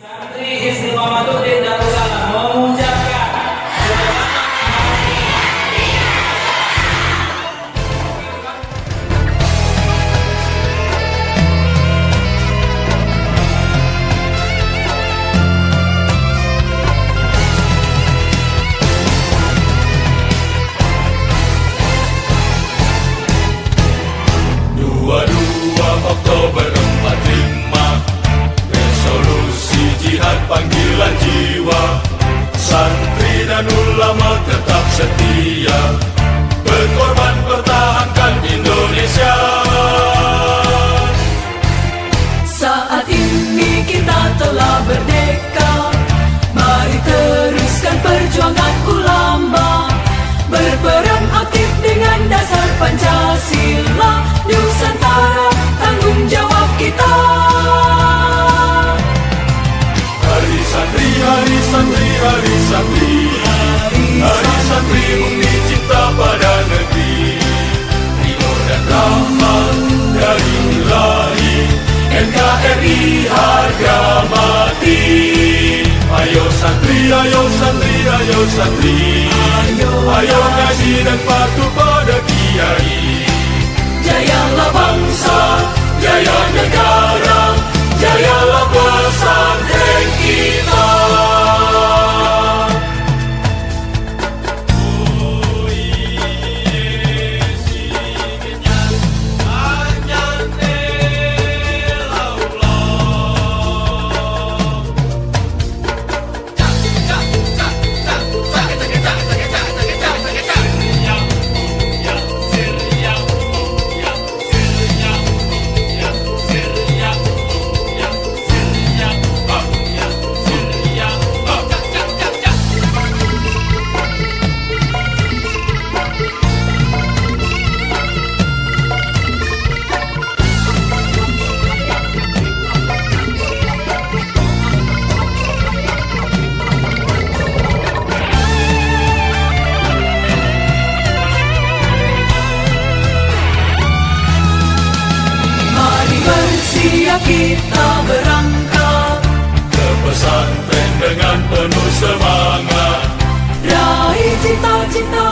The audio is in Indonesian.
Santri Istiqomatuddin Darussalam mengucapkan Oktober 45 resolusi jihad panggilan jiwa, santri dan ulama tetap setia berkorban pertahankan Indonesia. Saat ini kita telah merdeka, mari teruskan perjuangan ulama, berperan aktif dengan dasar Pancasila. Nusantara tanggung jawab kita. Hari santri, hari santri, hari santri, hari santri bumi cinta pada negeri, ridho dan rahmat dari Ilahi, NKRI harga mati. Ayo santri, ayo santri, ayo santri, ayo ngaji dan patuh pada kiai. Jayalah bangsa, jaya negara, jayalah pesantren kita. Kita berangkat ke pesantren dengan penuh semangat, raih cita-cita